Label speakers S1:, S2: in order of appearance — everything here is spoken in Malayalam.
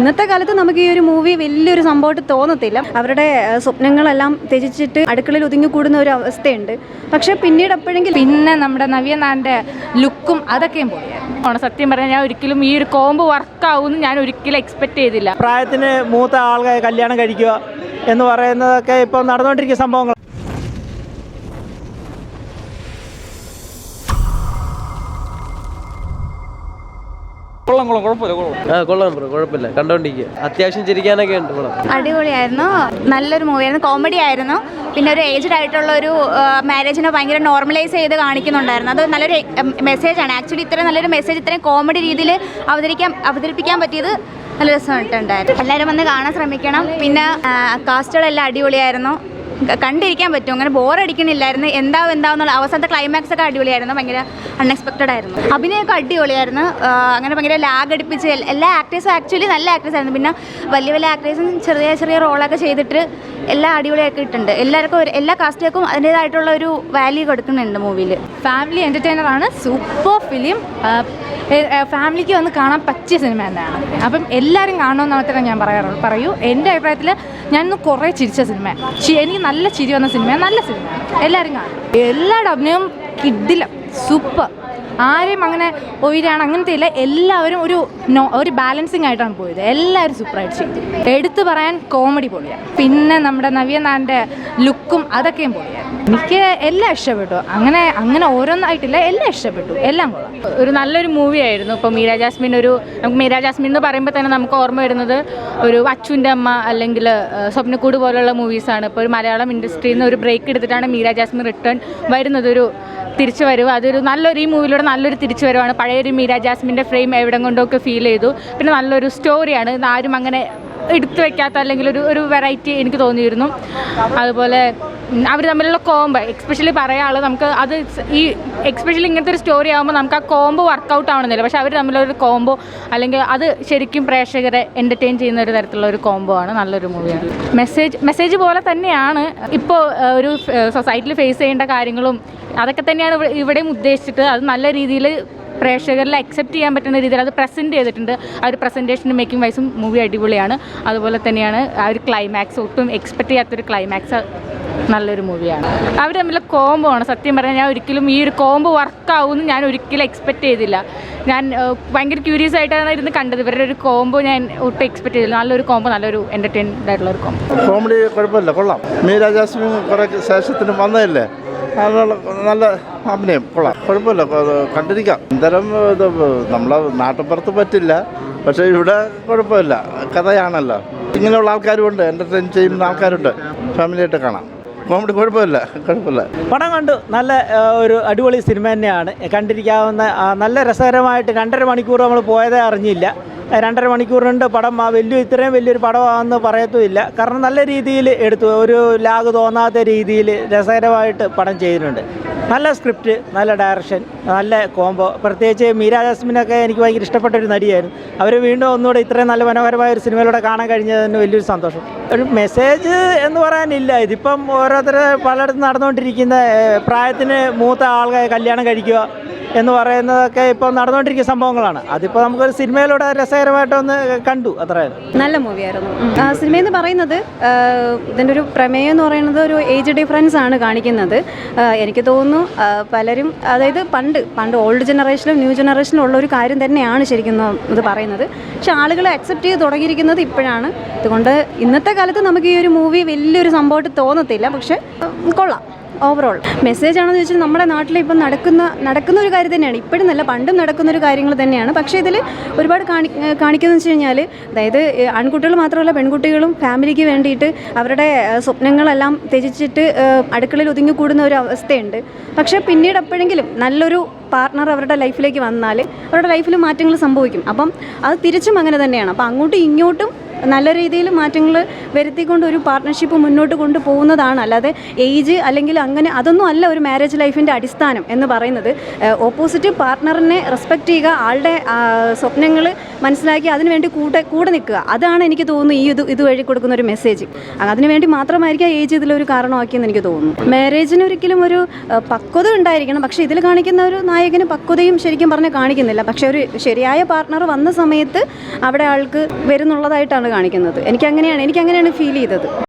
S1: ഇന്നത്തെ കാലത്ത് നമുക്ക് ഈ ഒരു മൂവി വലിയൊരു സംഭവമായിട്ട് തോന്നത്തില്ല. അവരുടെ സ്വപ്നങ്ങളെല്ലാം ത്യജിച്ചിട്ട് അടുക്കളയിൽ ഒതുങ്ങിക്കൂടുന്ന ഒരു അവസ്ഥയുണ്ട്. പക്ഷെ പിന്നീട് എപ്പോഴെങ്കിലും
S2: പിന്നെ നമ്മുടെ നവ്യനാൻ്റെ ലുക്കും അതൊക്കെയും പോലെയാണ്. സത്യം പറഞ്ഞാൽ ഞാൻ ഒരിക്കലും ഈ ഒരു കോംബോ വർക്കാവുമെന്ന് ഞാൻ ഒരിക്കലും എക്സ്പെക്ട് ചെയ്തില്ല.
S3: പ്രായത്തിന് മൂത്ത ആൾക്കാർ കല്യാണം കഴിക്കുക എന്ന് പറയുന്നതൊക്കെ ഇപ്പോൾ നടന്നുകൊണ്ടിരിക്കുന്ന സംഭവങ്ങൾ.
S4: കുഴപ്പമില്ല, കണ്ടോണ്ടിരിക്കുക. അത്യാവശ്യം ചിരിക്കാനൊക്കെ ഉണ്ട്.
S5: അടിപൊളിയായിരുന്നു, നല്ലൊരു മൂവിയായിരുന്നു, കോമഡി ആയിരുന്നു. പിന്നെ ഒരു ഏജ്ഡ് ആയിട്ടുള്ള ഒരു മാരേജിനെ ഭയങ്കര നോർമലൈസ് ചെയ്ത് കാണിക്കുന്നുണ്ടായിരുന്നു. അത് നല്ലൊരു മെസ്സേജാണ്. ആക്ച്വലി ഇത്രയും നല്ലൊരു മെസ്സേജ് ഇത്രയും കോമഡി രീതിയിൽ അവതരിപ്പിക്കാൻ പറ്റിയത് നല്ല രസമായിട്ടുണ്ടായിരുന്നു. എല്ലാവരും വന്ന് കാണാൻ ശ്രമിക്കണം. പിന്നെ കാസ്റ്റുകളെല്ലാം അടിപൊളിയായിരുന്നു, കണ്ടിരിക്കാൻ പറ്റും. അങ്ങനെ ബോറടിക്കണില്ലായിരുന്നു. എന്താന്നുള്ള അവസാനത്തെ ക്ലൈമാക്സ് ഒക്കെ അടിപൊളിയായിരുന്നു, ഭയങ്കര അൺഎക്സ്പെക്റ്റഡ് ആയിരുന്നു. അഭിനയമൊക്കെ അടിപൊളിയായിരുന്നു. അങ്ങനെ ഭയങ്കര ലാഗ് അടുപ്പിച്ച് എല്ലാ ആക്ടേഴ്സും ആക്ച്വലി നല്ല ആക്ടേഴ്സ് ആയിരുന്നു. പിന്നെ വലിയ വലിയ ആക്ടേഴ്സും ചെറിയ ചെറിയ റോളൊക്കെ ചെയ്തിട്ട് എല്ലാം അടിപൊളിയാക്കിയിട്ടുണ്ട്. എല്ലാ കാസ്റ്റുകൾക്കും അതിൻ്റേതായിട്ടുള്ള ഒരു വാല്യൂ കൊടുക്കുന്നുണ്ട് മൂവിയിൽ.
S2: ഫാമിലി എൻ്റർടൈനറാണ്, സൂപ്പർ ഫിലിം. ഫാമിലിക്ക് വന്ന് കാണാൻ പറ്റിയ സിനിമ തന്നെയാണ്. അപ്പം എല്ലാവരും കാണണമെന്ന് മാത്രമേ ഞാൻ പറയൂ. എൻ്റെ അഭിപ്രായത്തിൽ ഞാനിന്ന് കുറേ ചിരിച്ച സിനിമ, എനിക്ക് നല്ല ചിരി വന്ന സിനിമയാണ്, നല്ല സിനിമയാണ്. എല്ലാവരും കാണും. എല്ലാവരുടെ അഭിനയം കിഡിലും സൂപ്പർ. ആരെയും അങ്ങനെ ഒയിരാണ് അങ്ങനത്തെ ഇല്ല. എല്ലാവരും ഒരു ബാലൻസിങ് ആയിട്ടാണ് പോയത്. എല്ലാവരും സൂപ്പറായിട്ട് ചെയ്തു. എടുത്തു പറയാൻ കോമഡി പൊളിയാണ്. പിന്നെ നമ്മുടെ നവ്യനാൻ്റെ ലുക്കും അതൊക്കെയും പൊളിയാണ്. എനിക്ക് എല്ലാം ഇഷ്ടപ്പെട്ടു. അങ്ങനെ ഓരോന്നായിട്ടില്ല, എല്ലാം ഇഷ്ടപ്പെട്ടു, എല്ലാം കൊള്ളാം.
S6: ഒരു നല്ലൊരു മൂവി ആയിരുന്നു. ഇപ്പോൾ മീര ജാസ്മിൻ നമുക്ക് മീര ജാസ്മിൻ എന്ന് പറയുമ്പോൾ തന്നെ നമുക്ക് ഓർമ്മ വരുന്നത് ഒരു അച്ചുവിൻ്റെ അമ്മ അല്ലെങ്കിൽ സ്വപ്നക്കൂട് പോലുള്ള മൂവീസാണ്. ഇപ്പോൾ ഒരു മലയാളം ഇൻഡസ്ട്രിയിൽ നിന്ന് ഒരു ബ്രേക്ക് എടുത്തിട്ടാണ് മീര ജാസ്മിൻ റിട്ടേൺ വരുന്നത്, ഒരു തിരിച്ചു വരവ്. അതൊരു ഈ മൂവിയിലൂടെ നല്ലൊരു തിരിച്ചു വരവാണ്. പഴയൊരു മീര ജാസ്മിൻ്റെ ഫ്രെയിം എവിടം കൊണ്ടൊക്കെ ഫീൽ ചെയ്തു. പിന്നെ നല്ലൊരു സ്റ്റോറിയാണ്, ആരും അങ്ങനെ എടുത്തു വയ്ക്കാത്ത അല്ലെങ്കിൽ ഒരു വെറൈറ്റി എനിക്ക് തോന്നിയിരുന്നു. അതുപോലെ അവർ തമ്മിലുള്ള കോംബോ എക്സ്പെഷ്യലി പറയാനുള്ളത്, നമുക്ക് അത് എക്സ്പെഷ്യലി ഇങ്ങനത്തെ ഒരു സ്റ്റോറി ആകുമ്പോൾ നമുക്ക് ആ കോംബോ വർക്കൗട്ട് ആവണമെന്നില്ല. പക്ഷേ അവർ തമ്മിലൊരു കോംബോ അല്ലെങ്കിൽ അത് ശരിക്കും പ്രേക്ഷകരെ എൻ്റർടൈൻ ചെയ്യുന്ന ഒരു തരത്തിലുള്ള ഒരു കോംബോ ആണ്. നല്ലൊരു മൂവിയാണ്. മെസ്സേജ് പോലെ തന്നെയാണ് ഇപ്പോൾ ഒരു സൊസൈറ്റിയിൽ ഫേസ് ചെയ്യേണ്ട കാര്യങ്ങളും അതൊക്കെ തന്നെയാണ് ഇവിടെയും ഉദ്ദേശിച്ചിട്ട്. അത് നല്ല രീതിയിൽ പ്രേക്ഷകരിൽ അക്സെപ്റ്റ് ചെയ്യാൻ പറ്റുന്ന രീതിയിൽ അത് പ്രസൻറ്റ് ചെയ്തിട്ടുണ്ട്. ആ ഒരു പ്രസൻറ്റേഷനും മേക്കിംഗ് വൈസും മൂവി അടിപൊളിയാണ്. അതുപോലെ തന്നെയാണ് ആ ഒരു ക്ലൈമാക്സ്, ഒട്ടും എക്സ്പെക്റ്റ് ചെയ്യാത്തൊരു ക്ലൈമാക്സ്, നല്ലൊരു മൂവിയാണ്. അവർ തമ്മിലുള്ള കോംബോ ആണ്. സത്യം പറഞ്ഞാൽ ഞാൻ ഒരിക്കലും ഈ ഒരു കോംബോ വർക്കാവുമെന്ന് ഞാൻ ഒരിക്കലും എക്സ്പെക്റ്റ് ചെയ്തില്ല. ഞാൻ ഭയങ്കര ക്യൂരിയസ് ആയിട്ടാണ് ഇരുന്ന് കണ്ടത്. ഇവരുടെ ഒരു കോംബോ ഞാൻ ഒട്ടും എക്സ്പെക്റ്റ് ചെയ്തില്ല. നല്ലൊരു കോംബോ, നല്ലൊരു എൻ്റർടൈൻഡ് ആയിട്ടുള്ള ഒരു കോംബോ.
S7: കോമഡി കുഴപ്പമില്ല, കൊള്ളാം. മീര ജാസ്മിൻ കുറേ ശേഷത്തിന് വന്നതല്ലേ, നല്ല അഭിനയം, കൊള്ളാം, കുഴപ്പമില്ല, കണ്ടിരിക്കാം. എന്തായാലും ഇത് നമ്മളെ നാട്ടുപുറത്ത് പറ്റില്ല, പക്ഷേ ഇവിടെ കുഴപ്പമില്ല. കഥയാണല്ലോ, ഇങ്ങനെയുള്ള ആൾക്കാരുമുണ്ട്, എൻ്റർടൈൻ ചെയ്യുന്ന ആൾക്കാരുണ്ട്. ഫാമിലിയായിട്ട് കാണാം. കോമഡി കുഴപ്പമില്ല.
S3: പടം കണ്ടു, നല്ല ഒരു അടിപൊളി സിനിമ തന്നെയാണ്. കണ്ടിരിക്കാവുന്ന നല്ല രസകരമായിട്ട് 2.5 മണിക്കൂർ നമ്മൾ പോയതേ അറിഞ്ഞില്ല. 2.5 മണിക്കൂറിനുണ്ട് പടം. ഇത്രയും വലിയൊരു പടമാണെന്ന് പറയത്തുമില്ല. കാരണം നല്ല രീതിയിൽ എടുത്തു, ഒരു ലാഗ് തോന്നാത്ത രീതിയിൽ രസകരമായിട്ട് പടം ചെയ്തിട്ടുണ്ട്. നല്ല സ്ക്രിപ്റ്റ്, നല്ല ഡയറക്ഷൻ, നല്ല കോംബോ. പ്രത്യേകിച്ച് മീര ജാസ്മിനൊക്കെ എനിക്ക് ഭയങ്കര ഇഷ്ടപ്പെട്ട ഒരു നടിയായിരുന്നു. അവർ വീണ്ടും ഒന്നുകൂടെ ഇത്രയും നല്ല മനോഹരമായ ഒരു സിനിമയിലൂടെ കാണാൻ കഴിഞ്ഞതിന് വലിയൊരു സന്തോഷം. ഒരു മെസ്സേജ് എന്ന് പറയാനില്ല. ഇതിപ്പം പലയിടത്തും നടന്നുകൊണ്ടിരിക്കുന്ന പ്രായത്തിന് മൂത്ത ആൾക്കാർ കല്യാണം കഴിക്കുക എന്ന് പറയുന്നതൊക്കെ ഇപ്പോൾ നടന്നുകൊണ്ടിരിക്കുന്ന സംഭവങ്ങളാണ്. അതിപ്പോൾ നമുക്കൊരു സിനിമയിലൂടെ രസകരമായിട്ടൊന്ന് കണ്ടു, അത്രയായിരുന്നു.
S1: നല്ല മൂവിയായിരുന്നു. സിനിമയെന്ന് പറയുന്നത് ഇതിൻ്റെ ഒരു പ്രമേയം എന്ന് പറയുന്നത് ഒരു ഏജ് ഡിഫറൻസ് ആണ് കാണിക്കുന്നത്. എനിക്ക് തോന്നുന്നു പലരും, അതായത് പണ്ട് ഓൾഡ് ജനറേഷനിലും ന്യൂ ജനറേഷനിലും ഉള്ള ഒരു കാര്യം തന്നെയാണ് ശരിക്കും ഇത് പറയുന്നത്. പക്ഷെ ആളുകൾ അക്സെപ്റ്റ് ചെയ്ത് തുടങ്ങിയിരിക്കുന്നത് ഇപ്പോഴാണ്. അതുകൊണ്ട് ഇന്നത്തെ കാലത്ത് നമുക്ക് ഈ ഒരു മൂവി വലിയൊരു സംഭവമായിട്ട് തോന്നത്തില്ല. പക്ഷെ കൊള്ളാം. ഓവറോൾ മെസ്സേജ് ആണെന്ന് ചോദിച്ചാൽ നമ്മുടെ നാട്ടിൽ ഇപ്പം നടക്കുന്ന ഒരു കാര്യം തന്നെയാണ്. ഇപ്പോഴും നല്ല പണ്ടും നടക്കുന്നൊരു കാര്യങ്ങൾ തന്നെയാണ്. പക്ഷേ ഇതിൽ ഒരുപാട് കാണിക്കുന്നത് വെച്ച് കഴിഞ്ഞാൽ, അതായത് ആൺകുട്ടികൾ മാത്രമല്ല പെൺകുട്ടികളും ഫാമിലിക്ക് വേണ്ടിയിട്ട് അവരുടെ സ്വപ്നങ്ങളെല്ലാം ത്യജിച്ചിട്ട് അടുക്കളയിൽ ഒതുങ്ങിക്കൂടുന്ന ഒരു അവസ്ഥയുണ്ട്. പക്ഷേ പിന്നീട് എപ്പോഴെങ്കിലും നല്ലൊരു പാർട്ട്ണർ അവരുടെ ലൈഫിലേക്ക് വന്നാൽ അവരുടെ ലൈഫിൽ മാറ്റങ്ങൾ സംഭവിക്കും. അപ്പം അത് തിരിച്ചും അങ്ങനെ തന്നെയാണ്. അപ്പം അങ്ങോട്ടും ഇങ്ങോട്ടും നല്ല രീതിയിൽ മാറ്റങ്ങൾ വരുത്തിക്കൊണ്ട് ഒരു പാർട്ട്ണർഷിപ്പ് മുന്നോട്ട് കൊണ്ടുപോകുന്നതാണ്. അല്ലാതെ ഏജ് അല്ലെങ്കിൽ അങ്ങനെ അതൊന്നും അല്ല ഒരു മാരേജ് ലൈഫിൻ്റെ അടിസ്ഥാനം എന്ന് പറയുന്നത്. ഓപ്പോസിറ്റ് പാർട്ട്ണറിനെ റെസ്പെക്റ്റ് ചെയ്യുക, ആളുടെ സ്വപ്നങ്ങൾ മനസ്സിലാക്കി അതിനുവേണ്ടി കൂടെ നിൽക്കുക. അതാണ് എനിക്ക് തോന്നുന്നു ഈ ഇതുവഴി കൊടുക്കുന്ന ഒരു മെസ്സേജ്. അതിനുവേണ്ടി മാത്രമായിരിക്കും ഏജ് ഇതിലൊരു കാരണമാക്കിയെന്ന് എനിക്ക് തോന്നുന്നു. മാരേജിന് ഒരിക്കലും ഒരു പക്വത ഉണ്ടായിരിക്കണം, പക്ഷേ ഇതിൽ കാണിക്കുന്ന ഒരു നായകന് പക്വതയും ശരിക്കും പറഞ്ഞാൽ കാണിക്കുന്നില്ല. പക്ഷേ ഒരു ശരിയായ പാർട്ട്ണർ വന്ന സമയത്ത് അവിടെ ആൾക്ക് വരുന്നുള്ളതായിട്ടാണ് കാണിക്കുന്നത്. എനിക്കങ്ങനെയാണ് ഫീൽ ചെയ്തത്.